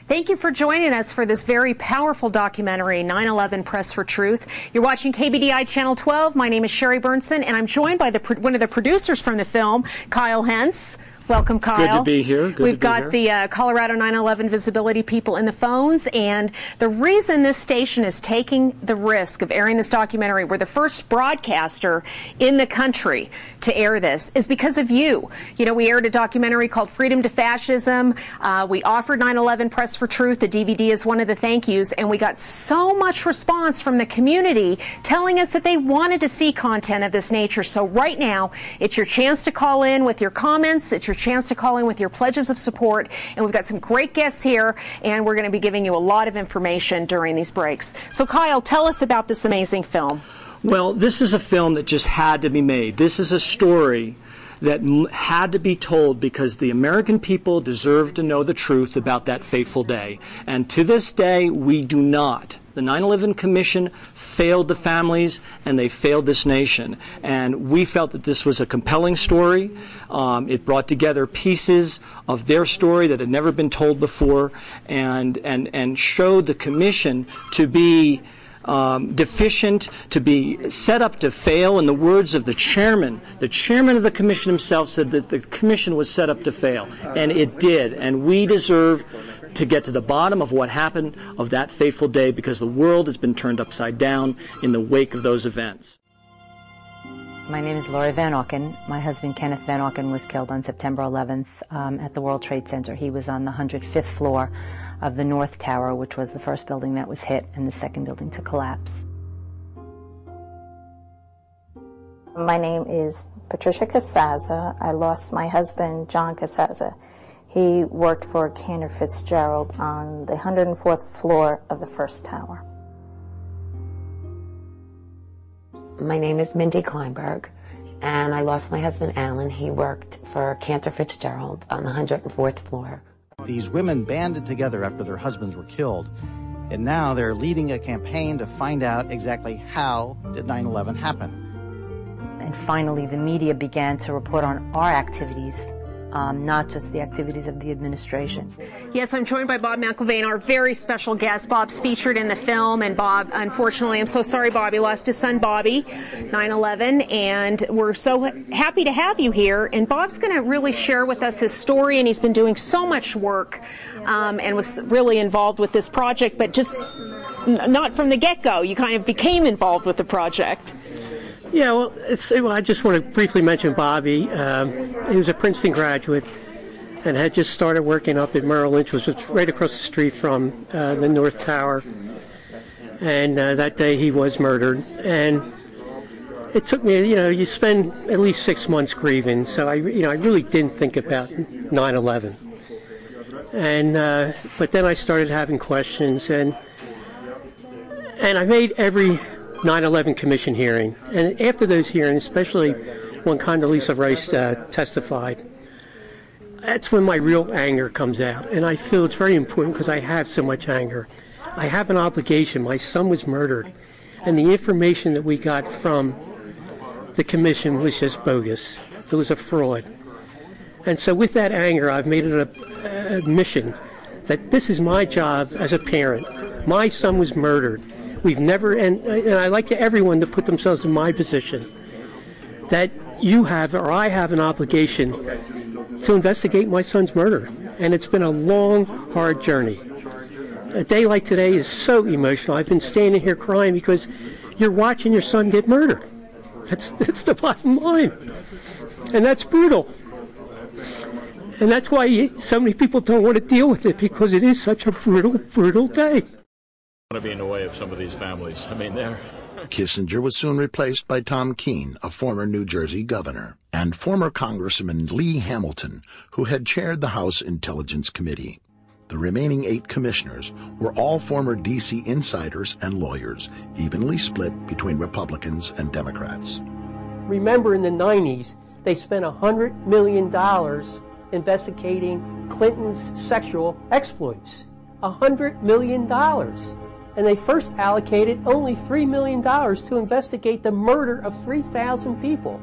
Thank you for joining us for this very powerful documentary, 9/11 Press for Truth. You're watching KBDI Channel 12. My name is Sherry Burnson, and I'm joined by one of the producers from the film, Kyle Hentz. Welcome, Kyle. Good to be here. We've got the Colorado 9/11 visibility people in the phones, and the reason this station is taking the risk of airing this documentary, we're the first broadcaster in the country to air this, is because of you. You know, we aired a documentary called Freedom to Fascism. We offered 9/11 Press for Truth. The DVD is one of the thank yous, and we got so much response from the community telling us that they wanted to see content of this nature. So right now, it's your chance to call in with your comments. It's your chance to call in with your pledges of support, and we've got some great guests here, and we're going to be giving you a lot of information during these breaks. So Kyle, tell us about this amazing film. Well, this is a film that just had to be made. This is a story that had to be told because the American people deserve to know the truth about that fateful day. And to this day, we do not. The 9/11 Commission failed the families, and they failed this nation. And we felt that this was a compelling story. It brought together pieces of their story that had never been told before, and showed the Commission to be deficient, to be set up to fail. In the words of the chairman of the Commission himself said that the Commission was set up to fail, and it did. And we deserve to get to the bottom of what happened of that fateful day, because the world has been turned upside down in the wake of those events. My name is Laurie Van Auken. My husband Kenneth Van Auken was killed on September 11th at the World Trade Center. He was on the 105th floor of the North Tower, which was the first building that was hit and the second building to collapse. My name is Patricia Casaza. I lost my husband, John Casaza. He worked for Cantor Fitzgerald on the 104th floor of the first tower. My name is Mindy Kleinberg, and I lost my husband, Alan. He worked for Cantor Fitzgerald on the 104th floor. These women banded together after their husbands were killed, and now they're leading a campaign to find out exactly how did 9/11 happen. And finally, the media began to report on our activities, not just the activities of the administration. Yes, I'm joined by Bob McIlvaine, our very special guest. Bob's featured in the film, and Bob, unfortunately, I'm so sorry, Bob, he lost his son, Bobby, 9/11, and we're so happy to have you here. And Bob's going to really share with us his story, and he's been doing so much work and was really involved with this project, but just not from the get-go. You kind of became involved with the project. Yeah, well, I just want to briefly mention Bobby. He was a Princeton graduate and had just started working up at Merrill Lynch, which was right across the street from the North Tower. And that day he was murdered. And it took me, you spend at least 6 months grieving. So I really didn't think about 9/11. And but then I started having questions, and I made every 9/11 Commission hearing, and after those hearings, especially when Condoleezza Rice testified, that's when my real anger comes out, and I feel it's very important because I have so much anger. I have an obligation. My son was murdered, and the information that we got from the Commission was just bogus. It was a fraud. And so with that anger, I've made it a mission that this is my job as a parent. My son was murdered. We've never, and I like everyone to put themselves in my position, that you have, or I have, an obligation to investigate my son's murder. And it's been a long, hard journey. A day like today is so emotional. I've been standing here crying because you're watching your son get murdered. That's the bottom line. And that's brutal. And that's why so many people don't want to deal with it, because it is such a brutal, brutal day. I want to be in the way of some of these families. I mean, they're... Kissinger was soon replaced by Tom Keene, a former New Jersey governor, and former Congressman Lee Hamilton, who had chaired the House Intelligence Committee. The remaining 8 commissioners were all former D.C. insiders and lawyers, evenly split between Republicans and Democrats. Remember, in the 90s, they spent $100 million investigating Clinton's sexual exploits. $100 million. And they first allocated only $3 million to investigate the murder of 3,000 people.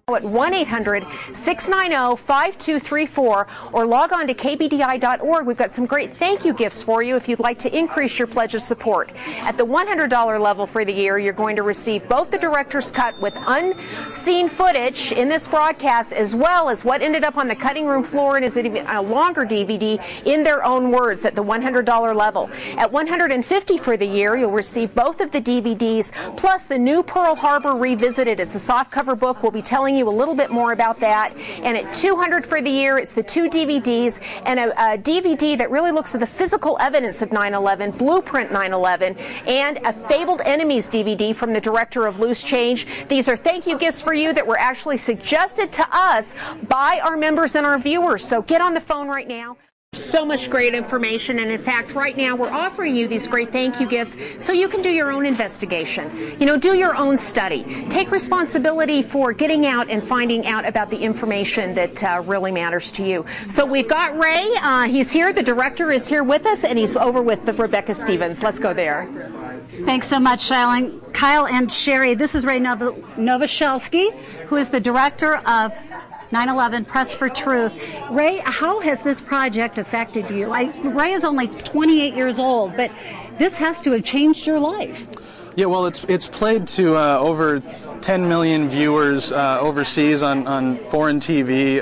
at 1-800-690-5234 or log on to KBDI.org. We've got some great thank you gifts for you if you'd like to increase your pledge of support. At the $100 level for the year, you're going to receive both the director's cut with unseen footage in this broadcast, as well as what ended up on the cutting room floor and is a longer DVD in their own words at the $100 level. At $150 for the year, you'll receive both of the DVDs plus the new Pearl Harbor Revisited. It's a softcover book. We'll be telling you a little bit more about that. And at $200 for the year, it's the 2 DVDs and a DVD that really looks at the physical evidence of 9/11, Blueprint 9/11, and a Fabled Enemies DVD from the director of Loose Change. These are thank you gifts for you that were actually suggested to us by our members and our viewers. So get on the phone right now. So much great information, and in fact right now we're offering you these great thank you gifts so you can do your own investigation. You know, do your own study. Take responsibility for getting out and finding out about the information that really matters to you. So we've got Ray. He's here. The director is here with us, and he's over with Rebecca Stevens. Let's go there. Thanks so much, Kyle and Sherry. This is Ray Nowosielski, who is the director of 9/11 Press for Truth. Ray, how has this project affected you? Ray is only 28 years old, but this has to have changed your life. Yeah, well, it's played to over 10 million viewers overseas on foreign TV.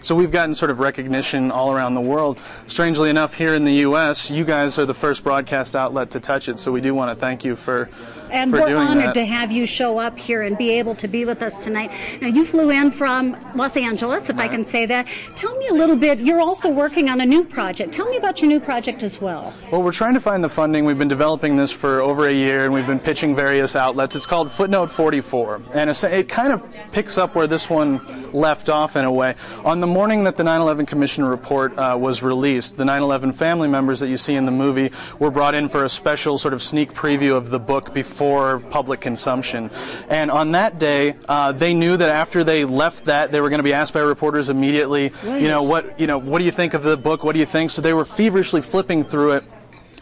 So we've gotten sort of recognition all around the world. Strangely enough, here in the U.S., you guys are the first broadcast outlet to touch it, so we do want to thank you for And we're honored to have you show up here and be able to be with us tonight. Now, you flew in from Los Angeles, if I can say that. Tell me a little bit. You're also working on a new project. Tell me about your new project as well. Well, we're trying to find the funding. We've been developing this for over a year, and we've been pitching various outlets. It's called Footnote 44, and it kind of picks up where this one left off in a way. On the morning that the 9/11 Commission report was released, the 9/11 family members that you see in the movie were brought in for a special sort of sneak preview of the book before public consumption. And on that day, they knew that after they left that, they were going to be asked by reporters immediately, what do you think of the book? What do you think? So they were feverishly flipping through it.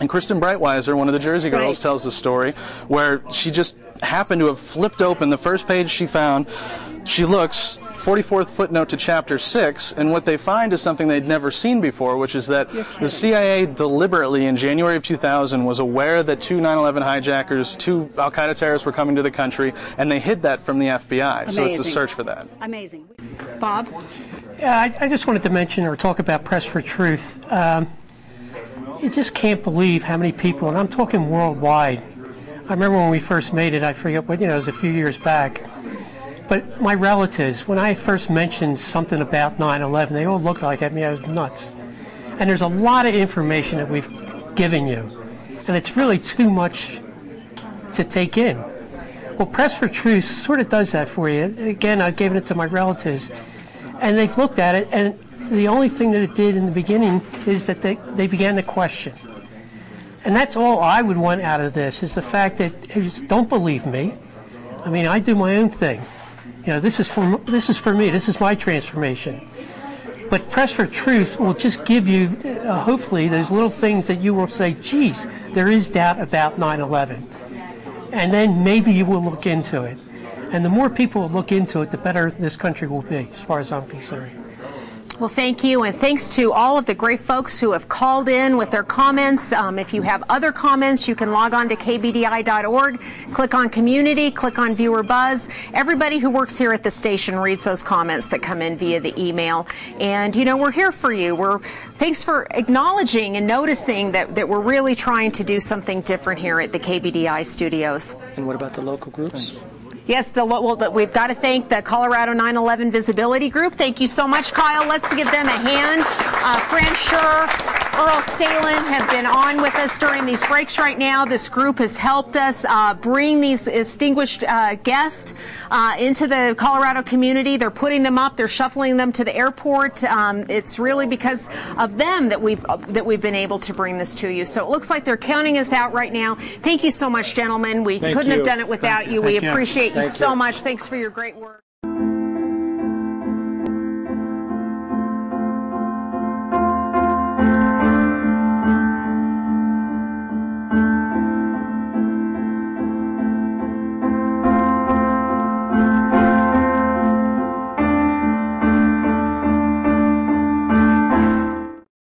And Kristen Breitweiser, one of the Jersey Girls, tells the story where she just happened to have flipped open the first page she found. She looks, 44th footnote to Chapter 6, and what they find is something they'd never seen before, which is that the CIA deliberately, in January of 2000, was aware that 2 9/11 hijackers, 2 al-Qaeda terrorists were coming to the country, and they hid that from the FBI. Amazing. So it's a search for that. Amazing. Bob? Yeah, I just wanted to mention or talk about Press for Truth. You just can't believe how many people, and I'm talking worldwide. I remember when we first made it, I forget what, it was a few years back. But my relatives, when I first mentioned something about 9/11, they all looked like at me, I was nuts. And there's a lot of information that we've given you, and it's really too much to take in. Well, Press for Truth sort of does that for you. Again, I've given it to my relatives, and they've looked at it, and the only thing that it did in the beginning is that they began to question. And that's all I would want out of this, is the fact that don't believe me. I mean, I do my own thing. This is for me. This is my transformation. But Press for Truth will just give you, hopefully, those little things that you will say, geez, there is doubt about 9/11. And then maybe you will look into it. And the more people look into it, the better this country will be, as far as I'm concerned. Well, thank you, and thanks to all of the great folks who have called in with their comments. If you have other comments, you can log on to KBDI.org, click on Community, click on Viewer Buzz. Everybody who works here at the station reads those comments that come in via the email. And, we're here for you. Thanks for acknowledging and noticing that we're really trying to do something different here at the KBDI studios. And what about the local groups? Yes, we've got to thank the Colorado 9/11 Visibility Group. Thank you so much, Kyle. Let's give them a hand. Fran Schur, Earl Stalin have been on with us during these breaks right now. This group has helped us bring these distinguished guests into the Colorado community. They're putting them up. They're shuffling them to the airport. It's really because of them that we've been able to bring this to you. So it looks like they're counting us out right now. Thank you so much, gentlemen. We couldn't have done it without you. We appreciate you so much. Thanks for your great work.